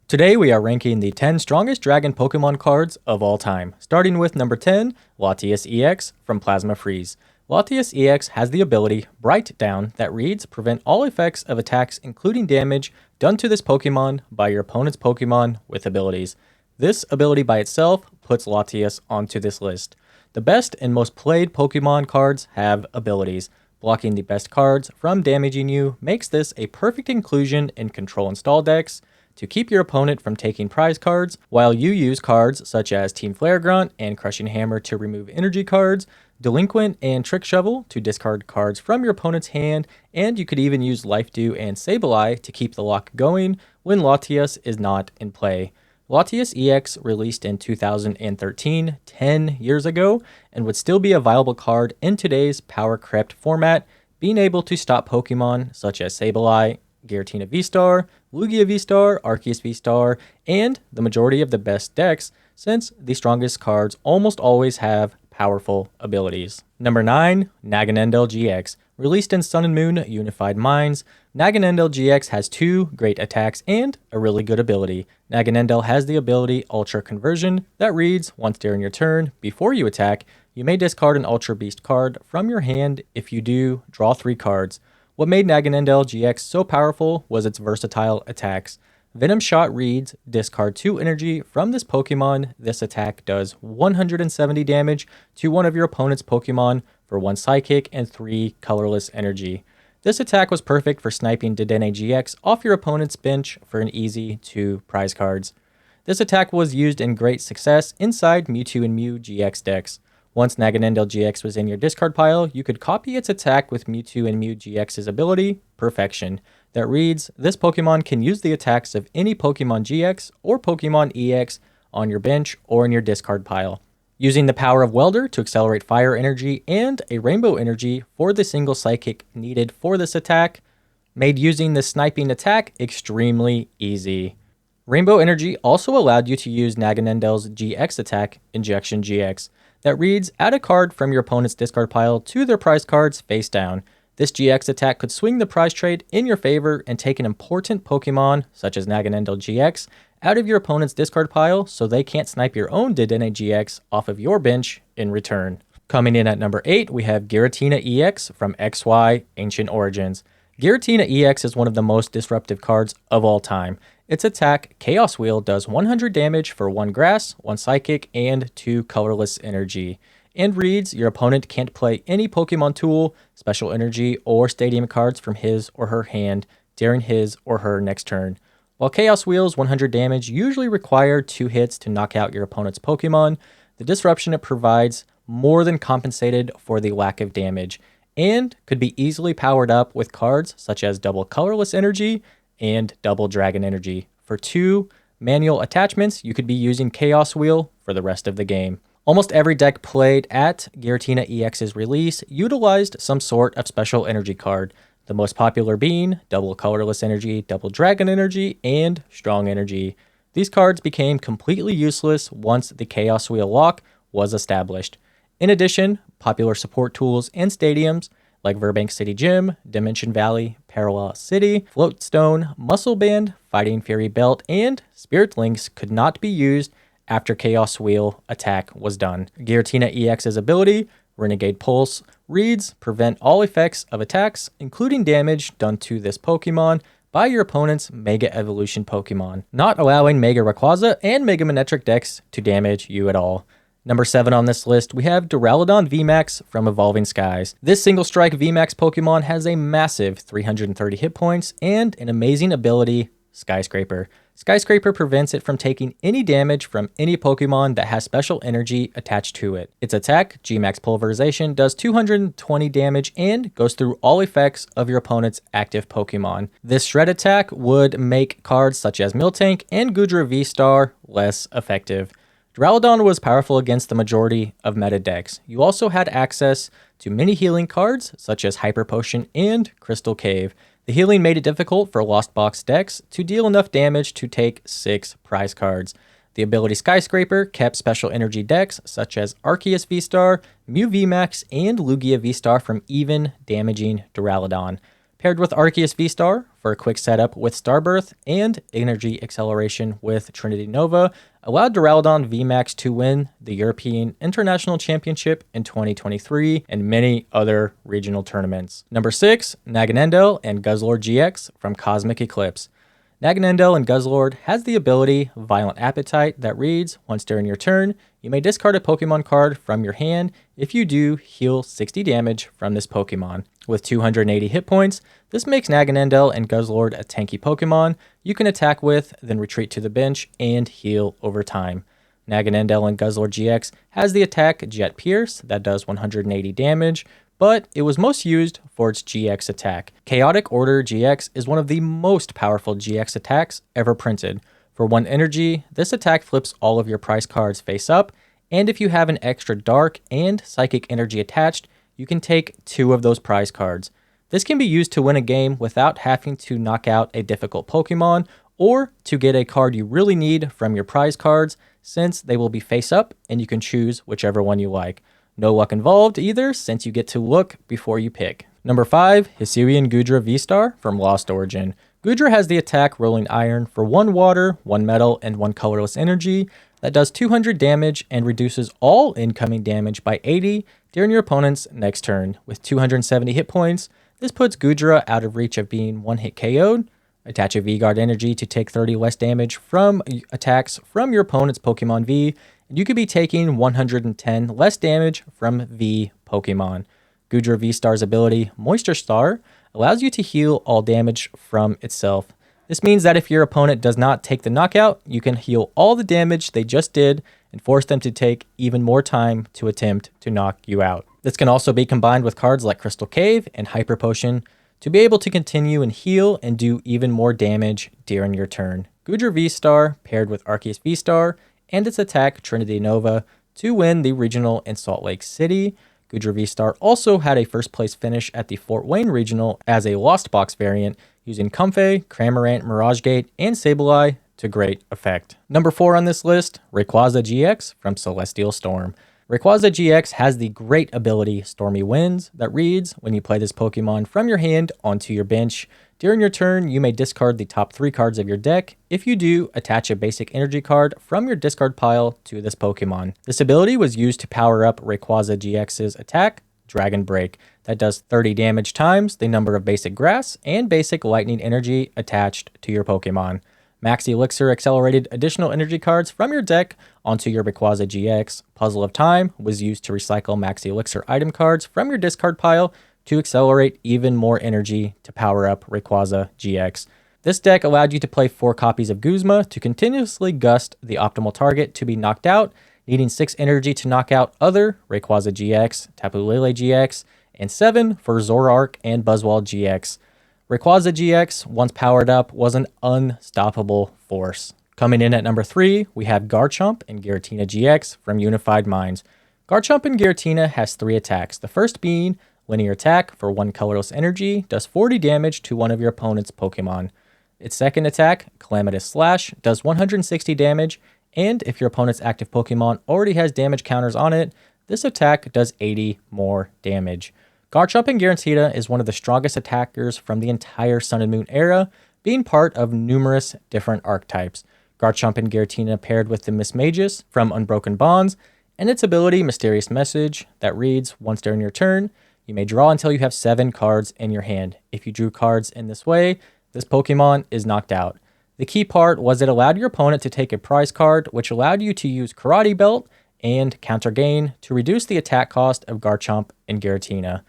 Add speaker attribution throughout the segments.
Speaker 1: Today we are ranking the 10 strongest Dragon Pokemon cards of all time, starting with number 10, Latias EX from Plasma Freeze. Latias EX has the ability Bright Down that reads prevent all effects of attacks including damage done to this Pokemon by your opponent's Pokemon with abilities. This ability by itself puts Latias onto this list. The best and most played Pokemon cards have abilities. Blocking the best cards from damaging you makes this a perfect inclusion in Control Install decks to keep your opponent from taking prize cards, while you use cards such as Team Flare Grunt and Crushing Hammer to remove energy cards, Delinquent and Trick Shovel to discard cards from your opponent's hand, and you could even use Life Dew and Sableye to keep the lock going when Latias is not in play. Latias EX released in 2013, 10 years ago, and would still be a viable card in today's Power Crept format, being able to stop Pokemon such as Sableye, Giratina VSTAR, Lugia VSTAR, Arceus VSTAR, and the majority of the best decks, since the strongest cards almost always have powerful abilities. Number 9, Naganadel GX. Released in Sun and Moon Unified Minds, Naganadel GX has 2 great attacks and a really good ability. Naganadel has the ability Ultra Conversion that reads, once during your turn, before you attack, you may discard an Ultra Beast card from your hand. If you do, draw 3 cards. What made Naganadel GX so powerful was its versatile attacks. Venom Shot reads, discard 2 energy from this Pokemon. This attack does 170 damage to one of your opponent's Pokemon for 1 Psychic and 3 colorless energy. This attack was perfect for sniping Dedenne GX off your opponent's bench for an easy 2 prize cards. This attack was used in great success inside Mewtwo and Mew GX decks. Once Naganadel GX was in your discard pile, you could copy its attack with Mewtwo and Mew GX's ability, Perfection, that reads, this Pokemon can use the attacks of any Pokemon GX or Pokemon EX on your bench or in your discard pile. Using the power of Welder to accelerate fire energy and a rainbow energy for the single Psychic needed for this attack, made using the sniping attack extremely easy. Rainbow energy also allowed you to use Nagaнаdel's GX attack, Injection GX, that reads, add a card from your opponent's discard pile to their prize cards face down. This GX attack could swing the prize trade in your favor and take an important Pokemon, such as Naganadel GX, out of your opponent's discard pile so they can't snipe your own Dedenne GX off of your bench in return. Coming in at number 8, we have Giratina EX from XY Ancient Origins. Giratina EX is one of the most disruptive cards of all time. Its attack, Chaos Wheel, does 100 damage for 1 Grass, 1 Psychic, and 2 colorless energy, and reads, your opponent can't play any Pokemon Tool, Special Energy, or Stadium cards from his or her hand during his or her next turn. While Chaos Wheel's 100 damage usually require 2 hits to knock out your opponent's Pokemon, the disruption it provides more than compensated for the lack of damage, and could be easily powered up with cards such as Double Colorless Energy and Double Dragon Energy. For 2 manual attachments, you could be using Chaos Wheel for the rest of the game. Almost every deck played at Giratina EX's release utilized some sort of special energy card, the most popular being Double Colorless Energy, Double Dragon Energy, and Strong Energy. These cards became completely useless once the Chaos Wheel lock was established. In addition, popular support tools and stadiums like Burbank City Gym, Dimension Valley, Parallel City, Floatstone, Muscle Band, Fighting Fury Belt, and Spirit Links could not be used after Chaos Wheel attack was done. Giratina EX's ability, Renegade Pulse, reads, prevent all effects of attacks, including damage done to this Pokemon by your opponent's Mega Evolution Pokemon, not allowing Mega Rayquaza and Mega Manectric decks to damage you at all. Number 7 on this list, we have Duraludon VMAX from Evolving Skies. This single strike VMAX Pokemon has a massive 330 hit points and an amazing ability, Skyscraper. Skyscraper prevents it from taking any damage from any Pokemon that has special energy attached to it. Its attack, Gmax Pulverization, does 220 damage and goes through all effects of your opponent's active Pokemon. This shred attack would make cards such as Miltank and Goodra VSTAR less effective. Duraludon was powerful against the majority of meta decks. You also had access to many healing cards, such as Hyper Potion and Crystal Cave. The healing made it difficult for Lost Box decks to deal enough damage to take 6 prize cards. The ability Skyscraper kept special energy decks, such as Arceus VSTAR, Mew VMAX, and Lugia VSTAR from even damaging Duraludon. paired with Arceus VSTAR for a quick setup with Starbirth and Energy Acceleration with Trinity Nova, allowed Duraludon VMAX to win the European International Championship in 2023 and many other regional tournaments. Number 6, Naganadel and Guzzlord GX from Cosmic Eclipse. Naganadel and Guzzlord has the ability Violent Appetite that reads, once during your turn, you may discard a Pokemon card from your hand. If you do, heal 60 damage from this Pokemon. With 280 hit points, this makes Naganadel and Guzzlord a tanky Pokemon you can attack with, then retreat to the bench and heal over time. Naganadel and Guzzlord GX has the attack Jet Pierce that does 180 damage, but it was most used for its GX attack. Chaotic Order GX is one of the most powerful GX attacks ever printed. For 1 energy, this attack flips all of your prize cards face up, and if you have an extra Dark and Psychic energy attached, you can take 2 of those prize cards. This can be used to win a game without having to knock out a difficult Pokemon or to get a card you really need from your prize cards, since they will be face up and you can choose whichever one you like. No luck involved either, since you get to look before you pick. Number 5, Hisuian Goodra VSTAR from Lost Origin. Goodra has the attack Rolling Iron for 1 water, 1 metal, and 1 colorless energy that does 200 damage and reduces all incoming damage by 80 during your opponent's next turn. With 270 hit points, this puts Goodra out of reach of being 1-hit KO'd. Attach a V-Guard energy to take 30 less damage from attacks from your opponent's Pokemon V, and you could be taking 110 less damage from V Pokemon. Goodra V-Star's ability, Moisture Star, allows you to heal all damage from itself. This means that if your opponent does not take the knockout, you can heal all the damage they just did and force them to take even more time to attempt to knock you out. This can also be combined with cards like Crystal Cave and Hyper Potion to be able to continue and heal and do even more damage during your turn. Goodra V-Star paired with Arceus V-Star and its attack Trinity Nova to win the regional in Salt Lake City. Goodra V-Star also had a first place finish at the Fort Wayne regional as a Lost Box variant using Comfey, Cramorant, Mirage Gate, and Sableye to great effect. Number 4 on this list, Rayquaza GX from Celestial Storm. Rayquaza GX has the great ability Stormy Winds that reads, when you play this Pokemon from your hand onto your bench, during your turn you may discard the top 3 cards of your deck. If you do, attach a basic energy card from your discard pile to this Pokemon. This ability was used to power up Rayquaza GX's attack, Dragon Break, that does 30 damage times the number of basic grass and basic lightning energy attached to your Pokemon. Max Elixir accelerated additional energy cards from your deck onto your Rayquaza GX. Puzzle of Time was used to recycle Max Elixir item cards from your discard pile to accelerate even more energy to power up Rayquaza GX. This deck allowed you to play 4 copies of Guzma to continuously gust the optimal target to be knocked out, needing 6 energy to knock out other Rayquaza GX, Tapu Lele GX, and 7 for Zoroark and Buzzwole GX. Rayquaza GX, once powered up, was an unstoppable force. Coming in at number 3, we have Garchomp and Giratina GX from Unified Minds. Garchomp and Giratina has 3 attacks, the first being Linear Attack for 1 colorless energy, does 40 damage to one of your opponent's Pokemon. Its second attack, Calamitous Slash, does 160 damage, and if your opponent's active Pokemon already has damage counters on it, this attack does 80 more damage. Garchomp and Giratina is one of the strongest attackers from the entire Sun and Moon era, being part of numerous different archetypes. Garchomp and Giratina paired with the Mismagius from Unbroken Bonds, and its ability Mysterious Message that reads, once during your turn, you may draw until you have 7 cards in your hand. If you drew cards in this way, this Pokemon is knocked out. The key part was it allowed your opponent to take a prize card, which allowed you to use Karate Belt and Counter Gain to reduce the attack cost of Garchomp and Giratina.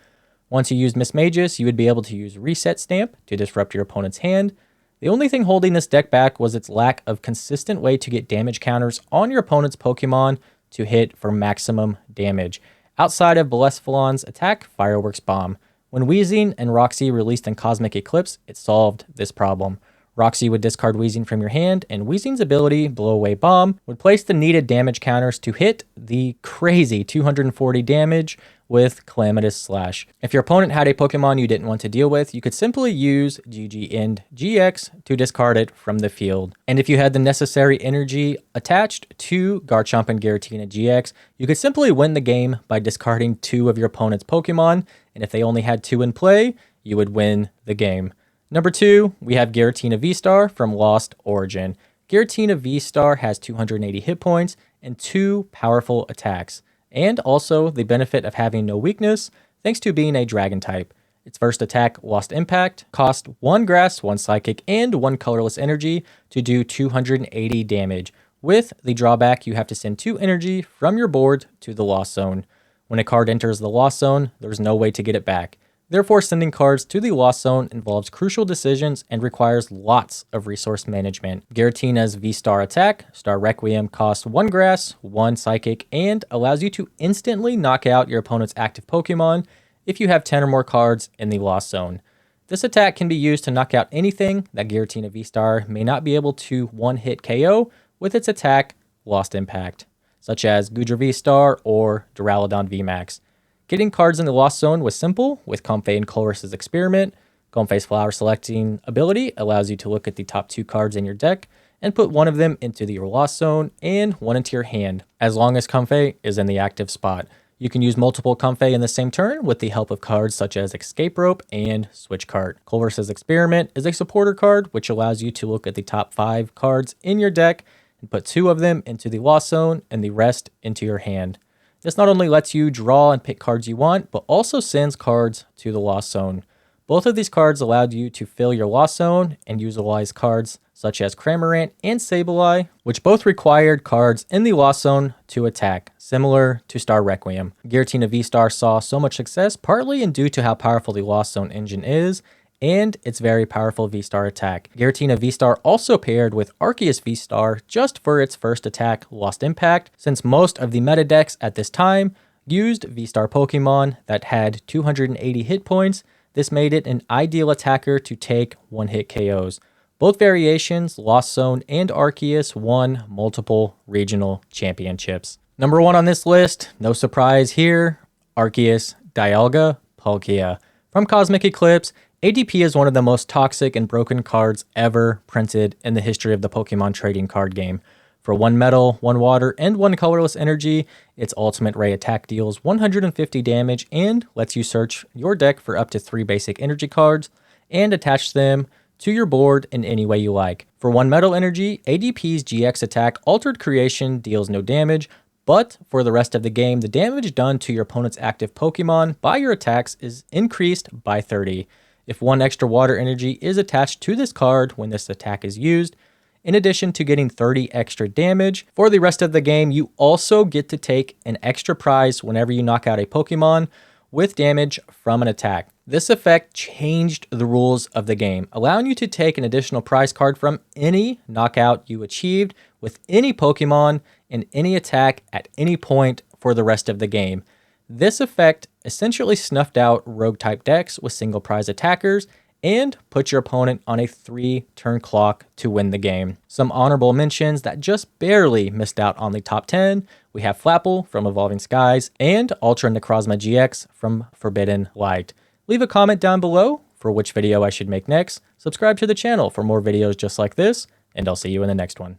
Speaker 1: Once you used Mismagius, you would be able to use Reset Stamp to disrupt your opponent's hand. The only thing holding this deck back was its lack of consistent way to get damage counters on your opponent's Pokemon to hit for maximum damage, outside of Blessflon's attack, Fireworks Bomb. When Weezing and Roxy released in Cosmic Eclipse, it solved this problem. Roxy would discard Weezing from your hand, and Weezing's ability, Blow Away Bomb, would place the needed damage counters to hit the crazy 240 damage with Calamitous Slash. If your opponent had a Pokemon you didn't want to deal with, you could simply use GG End GX to discard it from the field. And if you had the necessary energy attached to Garchomp and Giratina GX, you could simply win the game by discarding 2 of your opponent's Pokemon, and if they only had 2 in play, you would win the game. Number 2, we have Giratina VSTAR from Lost Origin. Giratina VSTAR has 280 hit points and 2 powerful attacks, and also the benefit of having no weakness thanks to being a dragon type. Its first attack, Lost Impact, cost 1 grass, 1 psychic, and 1 colorless energy to do 280 damage. With the drawback, you have to send 2 energy from your board to the Lost Zone. When a card enters the Lost Zone, there's no way to get it back. Therefore, sending cards to the Lost Zone involves crucial decisions and requires lots of resource management. Giratina's V-Star attack, Star Requiem, costs 1 grass, 1 psychic, and allows you to instantly knock out your opponent's active Pokemon if you have 10 or more cards in the Lost Zone. This attack can be used to knock out anything that Giratina V-Star may not be able to one-hit KO with its attack, Lost Impact, such as Goodra V-Star or Duraludon VMAX. Getting cards in the Lost Zone was simple with Comfey and Colress's Experiment. Comfey's flower selecting ability allows you to look at the top 2 cards in your deck and put one of them into your Lost Zone and one into your hand, as long as Comfey is in the active spot. You can use multiple Comfey in the same turn with the help of cards such as Escape Rope and Switch Cart. Colress's Experiment is a supporter card which allows you to look at the top 5 cards in your deck and put 2 of them into the Lost Zone and the rest into your hand. This not only lets you draw and pick cards you want, but also sends cards to the Lost Zone. Both of these cards allowed you to fill your Lost Zone and utilize cards such as Cramorant and Sableye, which both required cards in the Lost Zone to attack, similar to Star Requiem. Giratina V-Star saw so much success partly due to how powerful the Lost Zone engine is, and its very powerful V-Star attack. Giratina V-Star also paired with Arceus V-Star just for its first attack, Lost Impact, since most of the meta decks at this time used V-Star Pokemon that had 280 hit points. This made it an ideal attacker to take one-hit KOs. Both variations, Lost Zone and Arceus, won multiple regional championships. Number 1 on this list, no surprise here, Arceus, Dialga, Palkia. From Cosmic Eclipse, ADP is one of the most toxic and broken cards ever printed in the history of the Pokemon trading card game. For 1 metal, 1 water, and 1 colorless energy, its ultimate ray attack deals 150 damage and lets you search your deck for up to 3 basic energy cards and attach them to your board in any way you like. For 1 metal energy, ADP's GX attack Altered Creation deals no damage, but for the rest of the game, the damage done to your opponent's active Pokemon by your attacks is increased by 30. If 1 extra water energy is attached to this card when this attack is used, in addition to getting 30 extra damage, for the rest of the game, you also get to take an extra prize whenever you knock out a Pokemon with damage from an attack. This effect changed the rules of the game, allowing you to take an additional prize card from any knockout you achieved with any Pokemon and any attack at any point for the rest of the game. This effect essentially snuffed out rogue-type decks with single prize attackers and put your opponent on a 3-turn clock to win the game. Some honorable mentions that just barely missed out on the top 10. We have Flapple from Evolving Skies and Ultra Necrozma GX from Forbidden Light. Leave a comment down below for which video I should make next. Subscribe to the channel for more videos just like this, and I'll see you in the next one.